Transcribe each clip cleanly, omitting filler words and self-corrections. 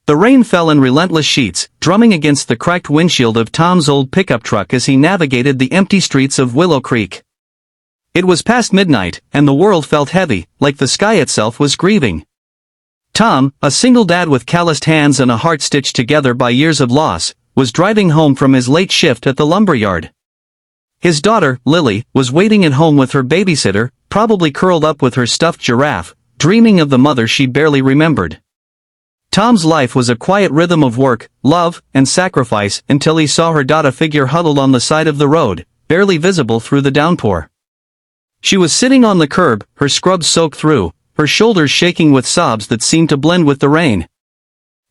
The rain fell in relentless sheets, drumming against the cracked windshield of Tom's old pickup truck as he navigated the empty streets of Willow Creek. It was past midnight, and the world felt heavy, like the sky itself was grieving. Tom, a single dad with calloused hands and a heart stitched together by years of loss, was driving home from his late shift at the lumberyard. His daughter, Lily, was waiting at home with her babysitter, probably curled up with her stuffed giraffe, dreaming of the mother she barely remembered. Tom's life was a quiet rhythm of work, love, and sacrifice until he saw her daughter figure huddled on the side of the road, barely visible through the downpour. She was sitting on the curb, her scrubs soaked through, her shoulders shaking with sobs that seemed to blend with the rain.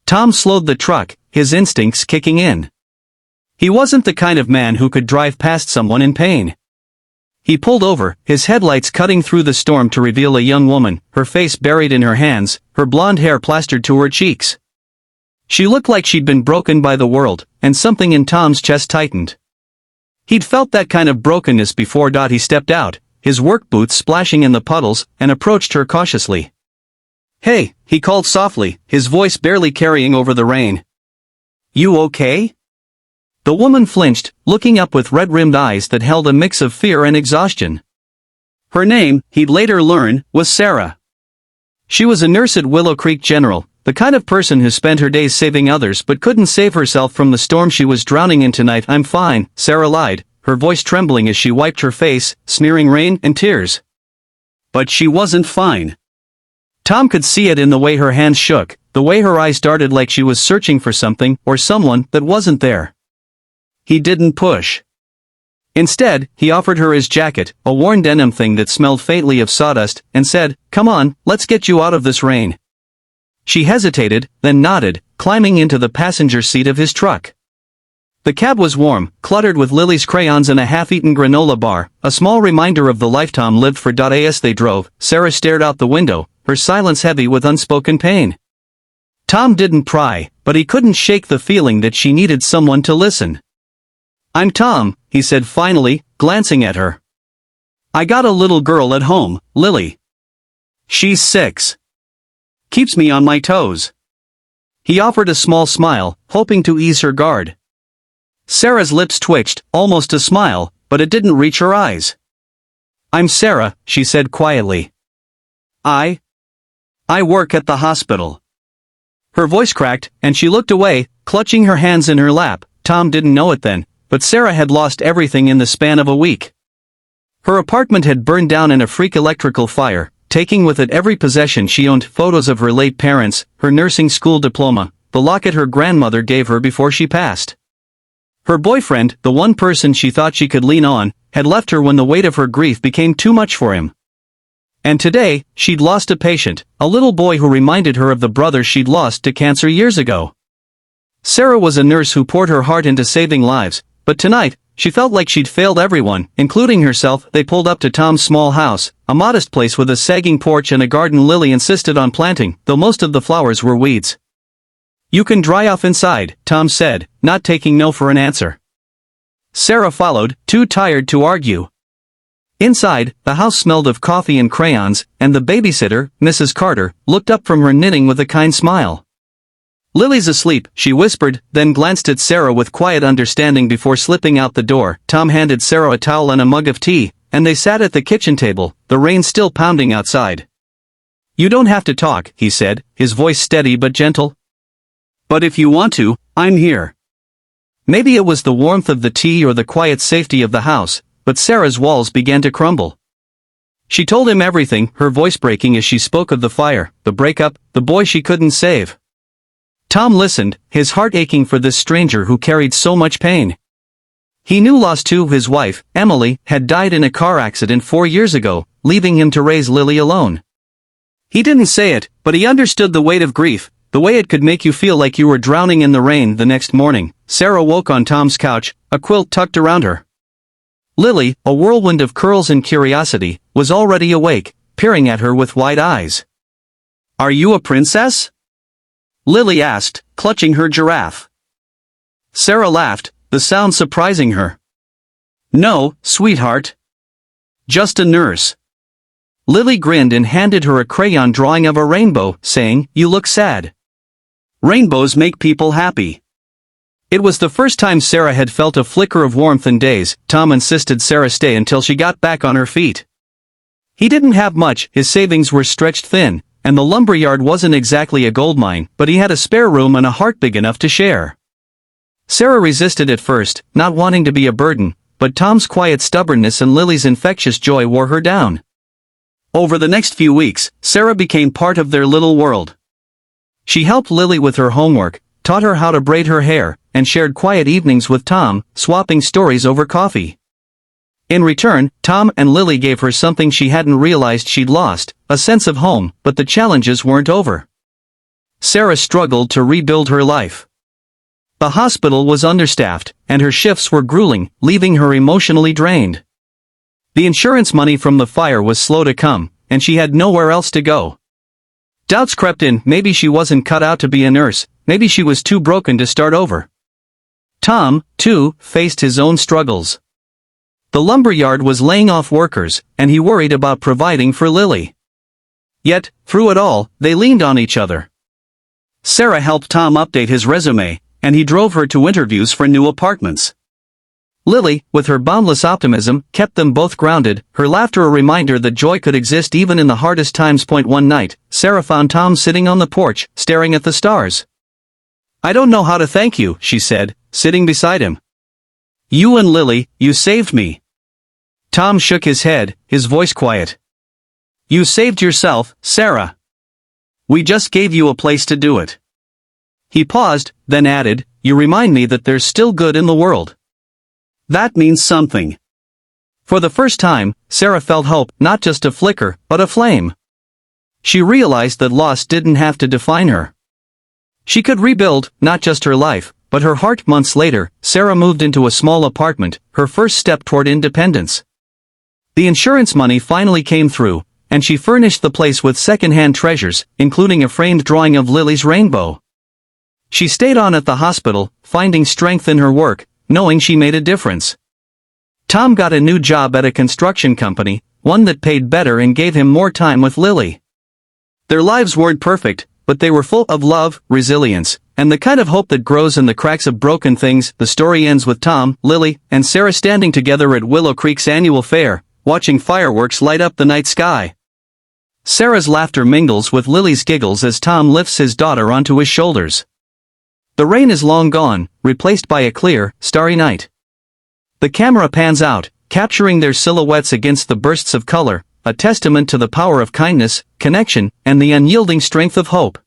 Tom slowed the truck, his instincts kicking in. He wasn't the kind of man who could drive past someone in pain. He pulled over, his headlights cutting through the storm to reveal a young woman, her face buried in her hands, her blonde hair plastered to her cheeks. She looked like she'd been broken by the world, and something in Tom's chest tightened. He'd felt that kind of brokenness before. He stepped out, his work boots splashing in the puddles, and approached her cautiously. "Hey," he called softly, his voice barely carrying over the rain. "You okay?" The woman flinched, looking up with red-rimmed eyes that held a mix of fear and exhaustion. Her name, he'd later learn, was Sarah. She was a nurse at Willow Creek General, the kind of person who spent her days saving others but couldn't save herself from the storm she was drowning in tonight. "I'm fine," Sarah lied, her voice trembling as she wiped her face, smearing rain and tears. But she wasn't fine. Tom could see it in the way her hands shook, the way her eyes darted like she was searching for something or someone that wasn't there. He didn't push. Instead, he offered her his jacket, a worn denim thing that smelled faintly of sawdust, and said, "Come on, let's get you out of this rain." She hesitated, then nodded, climbing into the passenger seat of his truck. The cab was warm, cluttered with Lily's crayons and a half-eaten granola bar, a small reminder of the life Tom lived for. As they drove, Sarah stared out the window, her silence heavy with unspoken pain. Tom didn't pry, but he couldn't shake the feeling that she needed someone to listen. "I'm Tom," he said finally, glancing at her. "I got a little girl at home, Lily. She's 6. Keeps me on my toes." He offered a small smile, hoping to ease her guard. Sarah's lips twitched, almost a smile, but it didn't reach her eyes. "I'm Sarah," she said quietly. I work at the hospital." Her voice cracked, and she looked away, clutching her hands in her lap. Tom didn't know it then, but Sarah had lost everything in the span of a week. Her apartment had burned down in a freak electrical fire, taking with it every possession she owned: photos of her late parents, her nursing school diploma, the locket her grandmother gave her before she passed. Her boyfriend, the one person she thought she could lean on, had left her when the weight of her grief became too much for him. And today, she'd lost a patient, a little boy who reminded her of the brother she'd lost to cancer years ago. Sarah was a nurse who poured her heart into saving lives, but tonight, she felt like she'd failed everyone, including herself. They pulled up to Tom's small house, a modest place with a sagging porch and a garden Lily insisted on planting, though most of the flowers were weeds. "You can dry off inside," Tom said, not taking no for an answer. Sarah followed, too tired to argue. Inside, the house smelled of coffee and crayons, and the babysitter, Mrs. Carter, looked up from her knitting with a kind smile. "Lily's asleep," she whispered, then glanced at Sarah with quiet understanding before slipping out the door. Tom handed Sarah a towel and a mug of tea, and they sat at the kitchen table, the rain still pounding outside. "You don't have to talk," he said, his voice steady but gentle. "But if you want to, I'm here." Maybe it was the warmth of the tea or the quiet safety of the house, but Sarah's walls began to crumble. She told him everything, her voice breaking as she spoke of the fire, the breakup, the boy she couldn't save. Tom listened, his heart aching for this stranger who carried so much pain. He knew loss too. His wife, Emily, had died in a car accident 4 years ago, leaving him to raise Lily alone. He didn't say it, but he understood the weight of grief, the way it could make you feel like you were drowning in the rain. The next morning, Sarah woke on Tom's couch, a quilt tucked around her. Lily, a whirlwind of curls and curiosity, was already awake, peering at her with wide eyes. "Are you a princess?" Lily asked, clutching her giraffe. Sarah laughed, the sound surprising her. "No, sweetheart. Just a nurse." Lily grinned and handed her a crayon drawing of a rainbow, saying, "You look sad." Rainbows make people happy. It was the first time Sarah had felt a flicker of warmth in days. Tom insisted Sarah stay until she got back on her feet. He didn't have much, his savings were stretched thin, and the lumberyard wasn't exactly a gold mine, but he had a spare room and a heart big enough to share. Sarah resisted at first, not wanting to be a burden, but Tom's quiet stubbornness and Lily's infectious joy wore her down. Over the next few weeks, Sarah became part of their little world. She helped Lily with her homework, taught her how to braid her hair, and shared quiet evenings with Tom, swapping stories over coffee. In return, Tom and Lily gave her something she hadn't realized she'd lost, a sense of home, but the challenges weren't over. Sarah struggled to rebuild her life. The hospital was understaffed, and her shifts were grueling, leaving her emotionally drained. The insurance money from the fire was slow to come, and she had nowhere else to go. Doubts crept in, maybe she wasn't cut out to be a nurse, maybe she was too broken to start over. Tom, too, faced his own struggles. The lumberyard was laying off workers, and he worried about providing for Lily. Yet, through it all, they leaned on each other. Sarah helped Tom update his resume, and he drove her to interviews for new apartments. Lily, with her boundless optimism, kept them both grounded, her laughter a reminder that joy could exist even in the hardest times. One night, Sarah found Tom sitting on the porch, staring at the stars. "I don't know how to thank you," she said, sitting beside him. "You and Lily, you saved me." Tom shook his head, his voice quiet. "You saved yourself, Sarah. We just gave you a place to do it." He paused, then added, "You remind me that there's still good in the world. That means something." For the first time, Sarah felt hope, not just a flicker, but a flame. She realized that loss didn't have to define her. She could rebuild, not just her life, but her heart. Months later, Sarah moved into a small apartment, her first step toward independence. The insurance money finally came through, and she furnished the place with second-hand treasures, including a framed drawing of Lily's rainbow. She stayed on at the hospital, finding strength in her work, knowing she made a difference. Tom got a new job at a construction company, one that paid better and gave him more time with Lily. Their lives weren't perfect, but they were full of love, resilience, and the kind of hope that grows in the cracks of broken things. The story ends with Tom, Lily, and Sarah standing together at Willow Creek's annual fair, watching fireworks light up the night sky. Sarah's laughter mingles with Lily's giggles as Tom lifts his daughter onto his shoulders. The rain is long gone, replaced by a clear, starry night. The camera pans out, capturing their silhouettes against the bursts of color, a testament to the power of kindness, connection, and the unyielding strength of hope.